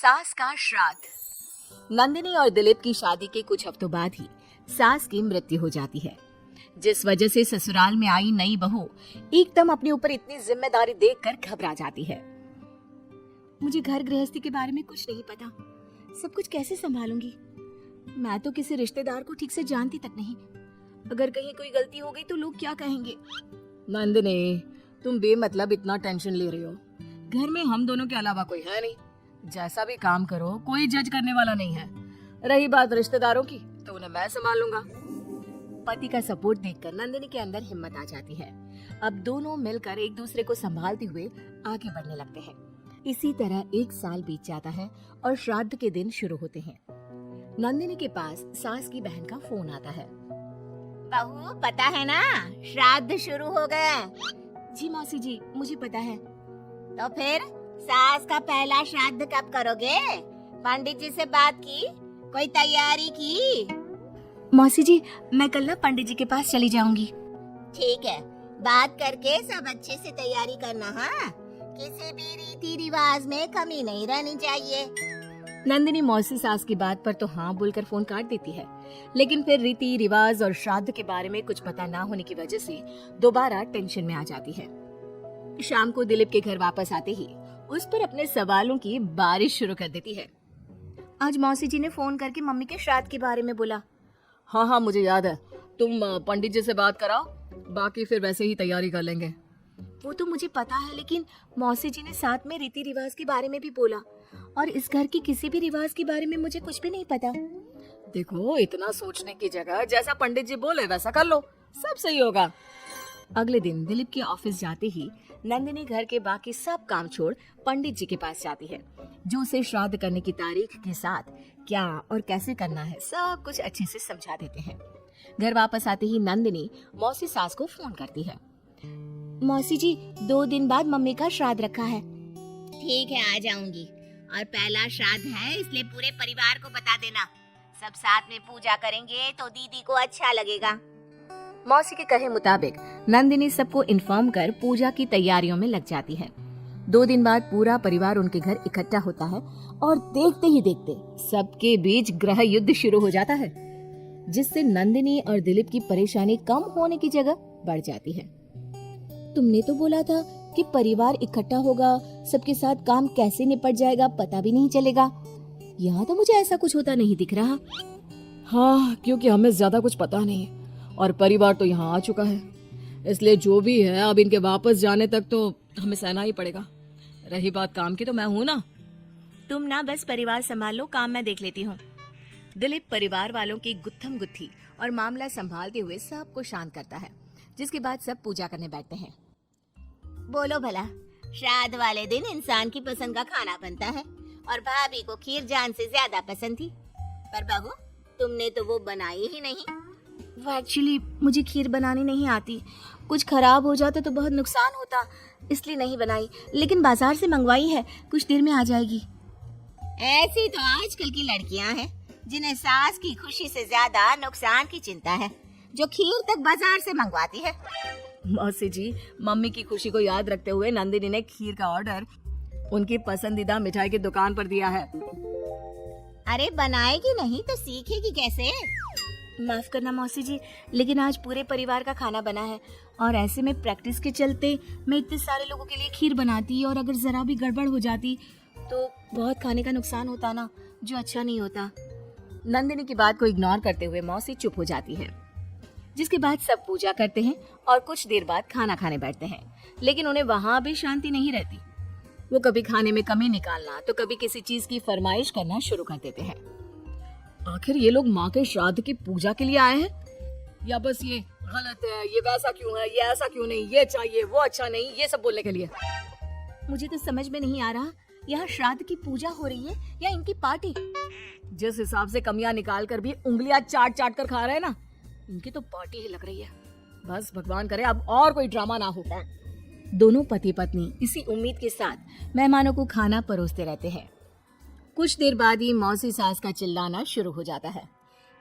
सास का श्राद्ध। नंदिनी और दिलीप की शादी के कुछ हफ्तों बाद ही सास की मृत्यु हो जाती है, जिस वजह से ससुराल में आई नई बहू एकदम अपने ऊपर इतनी जिम्मेदारी देखकर घबरा जाती है। मुझे घर गृहस्थी के बारे में कुछ नहीं पता, सब कुछ कैसे संभालूंगी? मैं तो किसी रिश्तेदार को ठीक से जानती तक नहीं। अगर कहीं कोई गलती हो गई तो लोग क्या कहेंगे? नंदिनी, तुम बेमतलब इतना टेंशन ले रही हो। घर में हम दोनों के अलावा कोई है नहीं। जैसा भी काम करो कोई जज करने वाला नहीं है। रही बात रिश्तेदारों की तो उन्हें मैं संभाल लूंगा। पति का सपोर्ट देखकर नंदिनी के अंदर हिम्मत आ जाती है। अब दोनों मिलकर एक दूसरे को संभालते हुए आगे बढ़ने लगते हैं। इसी तरह 1 साल बीत जाता है और श्राद्ध के दिन शुरू होते हैं। नंदिनी के पास सास की बहन का फोन आता है। बहू, पता है ना, श्राद्ध शुरू हो गए। जी मौसी जी, मुझे पता है। तो फिर सास का पहला श्राद्ध कब करोगे? पंडित जी से बात की? कोई तैयारी की? मौसी जी, मैं कल ना पंडित जी के पास चली जाऊंगी। ठीक है, बात करके सब अच्छे से तैयारी करना। हाँ, किसी भी रीति रिवाज में कमी नहीं रहनी चाहिए। नंदिनी मौसी सास की बात पर तो हाँ बोलकर फोन काट देती है, लेकिन फिर रीति रिवाज और श्राद्ध के बारे में कुछ पता ना होने की वजह से दोबारा टेंशन में आ जाती है। शाम को दिलीप के घर वापस आते ही उस पर अपने सवालों की बारिश शुरू कर देती है। आज मौसी जी ने फोन करके मम्मी के श्राद्ध के बारे में बोला। हाँ हाँ, मुझे याद है। तुम पंडित जी से बात कराओ, बाकी फिर वैसे ही तैयारी कर लेंगे। वो तो मुझे पता है, लेकिन मौसी जी ने साथ में रीति रिवाज के बारे में भी बोला, और इस घर की किसी भी रिवाज के बारे में मुझे कुछ भी नहीं पता। देखो, इतना सोचने की जगह जैसा पंडित जी बोले वैसा कर लो, सब सही होगा। अगले दिन दिलीप के ऑफिस जाते ही नंदिनी घर के बाकी सब काम छोड़ पंडित जी के पास जाती है, जो उसे श्राद्ध करने की तारीख के साथ क्या और कैसे करना है सब कुछ अच्छे से समझा देते हैं। घर वापस आते ही नंदिनी मौसी सास को फोन करती है। मौसी जी, 2 दिन बाद मम्मी का श्राद्ध रखा है। ठीक है, आ जाऊंगी। और पहला श्राद्ध है, इसलिए पूरे परिवार को बता देना। सब साथ में पूजा करेंगे तो दीदी को अच्छा लगेगा। मौसी के कहे मुताबिक नंदिनी सबको इन्फॉर्म कर पूजा की तैयारियों में लग जाती है। 2 दिन बाद पूरा परिवार उनके घर इकट्ठा होता है और देखते ही देखते सबके बीच ग्रह युद्ध शुरू हो जाता है, जिससे नंदिनी और दिलीप की परेशानी कम होने की जगह बढ़ जाती है। तुमने तो बोला था कि परिवार इकट्ठा होगा, सबके साथ काम कैसे निपट जाएगा पता भी नहीं चलेगा। यहाँ तो मुझे ऐसा कुछ होता नहीं दिख रहा। हाँ, क्योंकि हमें ज्यादा कुछ पता नहीं और परिवार तो यहाँ आ चुका है, इसलिए जो भी है अब इनके वापस जाने तक तो हमें सहना ही पड़ेगा। रही बात काम की, तो मैं हूँ ना। तुम ना बस परिवार संभाल लो, काम मैं देख लेती हूँ। दिलीप परिवार वालों की गुत्थम गुत्थी और मामला संभालते हुए सबको शांत करता है, जिसके बाद सब पूजा करने बैठते हैं। बोलो भला, श्राद्ध वाले दिन इंसान की पसंद का खाना बनता है और भाभी को खीर जान से ज्यादा पसंद थी, पर बहू तुमने तो वो बनाई ही नहीं। एक्चुअली मुझे खीर बनानी नहीं आती, कुछ खराब हो जाता तो बहुत नुकसान होता, इसलिए नहीं बनाई। लेकिन बाजार से मंगवाई है, कुछ देर में आ जाएगी। ऐसी तो आजकल की लड़कियां हैं जिन्हें सास की खुशी से ज्यादा नुकसान की चिंता है, जो खीर तक बाजार से मंगवाती है। मौसी जी, मम्मी की खुशी को याद रखते हुए नंदिनी ने खीर का ऑर्डर उनकी पसंदीदा मिठाई की दुकान पर दिया है। अरे बनाएगी नहीं तो सीखेगी कैसे? माफ करना मौसी जी, लेकिन आज पूरे परिवार का खाना बना है और ऐसे में प्रैक्टिस के चलते मैं इतने सारे लोगों के लिए खीर बनाती और अगर जरा भी गड़बड़ हो जाती तो बहुत खाने का नुकसान होता ना, जो अच्छा नहीं होता। नंदिनी की बात को इग्नोर करते हुए मौसी चुप हो जाती है, जिसके बाद सब पूजा करते हैं और कुछ देर बाद खाना खाने बैठते हैं। लेकिन उन्हें वहाँ भी शांति नहीं रहती। वो कभी खाने में कमी निकालना तो कभी किसी चीज की फरमाइश करना शुरू कर देते हैं। आखिर ये लोग माँ के श्राद्ध की पूजा के लिए आए हैं, या बस ये गलत है, ये वैसा क्यों है, ये ऐसा क्यों नहीं, ये चाहिए वो अच्छा नहीं, ये सब बोलने के लिए? मुझे तो समझ में नहीं आ रहा, यहाँ श्राद्ध की पूजा हो रही है या इनकी पार्टी? जिस हिसाब से कमियां निकाल कर भी उंगलियां चाट चाट कर खा रहे हैं ना, इनकी तो पार्टी ही लग रही है। बस भगवान करे अब और कोई ड्रामा ना हो। दोनों पति पत्नी इसी उम्मीद के साथ मेहमानों को खाना परोसते रहते हैं। कुछ देर बाद ही मौसी सास का चिल्लाना शुरू हो जाता है।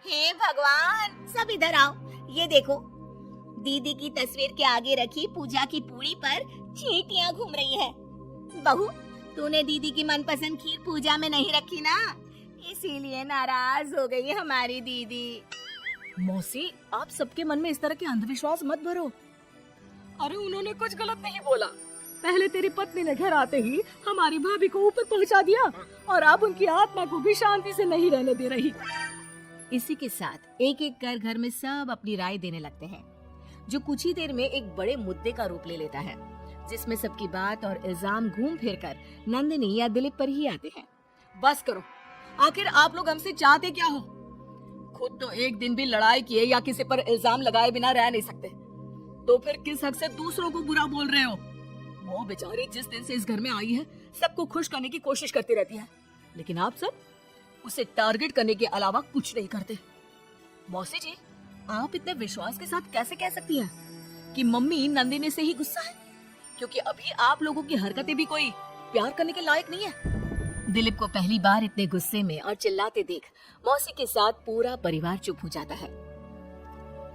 हे भगवान, सब इधर आओ, ये देखो, दीदी की तस्वीर के आगे रखी पूजा की पूड़ी पर चींटियां घूम रही है। बहू, तूने दीदी की मनपसंद खीर पूजा में नहीं रखी ना, इसीलिए नाराज हो गई हमारी दीदी। मौसी, आप सबके मन में इस तरह के अंधविश्वास मत भरो। अरे उन्होंने कुछ गलत नहीं बोला। पहले तेरी पत्नी ने घर आते ही हमारी भाभी को ऊपर पहुंचा दिया और अब उनकी आत्मा को भी शांति से नहीं रहने दे रही। इसी के साथ एक एक कर घर में सब अपनी राय देने लगते हैं, जो कुछ ही देर में एक बड़े मुद्दे का रूप ले लेता है, जिसमें सबकी बात और इल्जाम घूम फिर कर नंदिनी या दिलीप पर ही आते हैं। बस करो, आखिर आप लोग हमसे चाहते क्या हो? खुद तो एक दिन भी लड़ाई किए या किसी पर इल्जाम लगाए बिना रह नहीं सकते, तो फिर किस हक से दूसरों को बुरा बोल रहे हो? वो बेचारी जिस दिन से इस घर में आई है सबको खुश करने की कोशिश करती रहती है, लेकिन आप सब उसे टारगेट करने के अलावा कुछ नहीं करते। मौसी जी, आप इतने विश्वास के साथ कैसे कह सकती हैं कि मम्मी नंदिनी से ही गुस्सा है, क्योंकि अभी आप लोगों की हरकतें भी कोई प्यार करने के लायक नहीं है। दिलीप को पहली बार इतने गुस्से में और चिल्लाते देख मौसी के साथ पूरा परिवार चुप हो जाता है।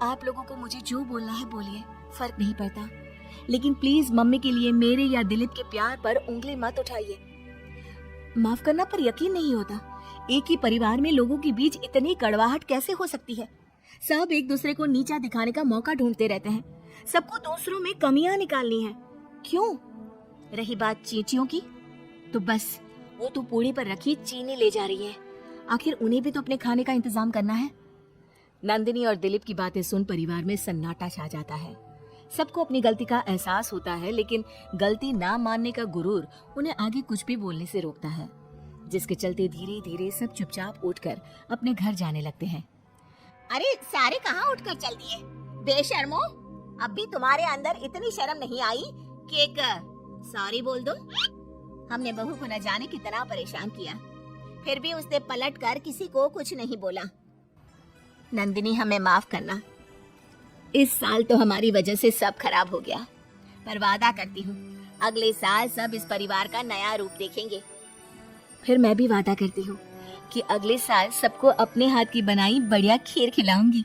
आप लोगों को मुझे जो बोलना है बोलिए, फर्क नहीं पड़ता, लेकिन प्लीज मम्मी के लिए मेरे या दिलीप के प्यार पर उंगली मत उठाइए। माफ करना पर यकीन नहीं होता, एक ही परिवार में लोगों के बीच इतनी कड़वाहट कैसे हो सकती है? सब एक दूसरे को नीचा दिखाने का मौका ढूंढते रहते हैं, सबको दूसरों में कमियां निकालनी है। क्यों? रही बात चींटियों की, तो बस वो तो पूड़ी पर रखी चीनी ले जा रही है, आखिर उन्हें भी तो अपने खाने का इंतजाम करना है। नंदिनी और दिलीप की बातें सुन परिवार में सन्नाटा छा जाता है। सबको अपनी गलती का एहसास होता है, लेकिन गलती ना मानने का गुरूर उन्हें आगे कुछ भी बोलने से रोकता है, जिसके चलते धीरे धीरे सब चुपचाप उठकर अपने घर जाने लगते हैं। अरे सारे कहाँ उठकर चल दिए? बेशर्मो, अब भी तुम्हारे अंदर इतनी शर्म नहीं आई कि एक सॉरी बोल दो? हमने बहू को न जाने कितना परेशान किया, फिर भी उसने पलट कर किसी को कुछ नहीं बोला। नंदिनी, हमें माफ करना, इस साल तो हमारी वजह से सब खराब हो गया, पर वादा करती हूँ अगले साल सब इस परिवार का नया रूप देखेंगे। फिर मैं भी वादा करती हूँ कि अगले साल सबको अपने हाथ की बनाई बढ़िया खीर खिलाऊंगी।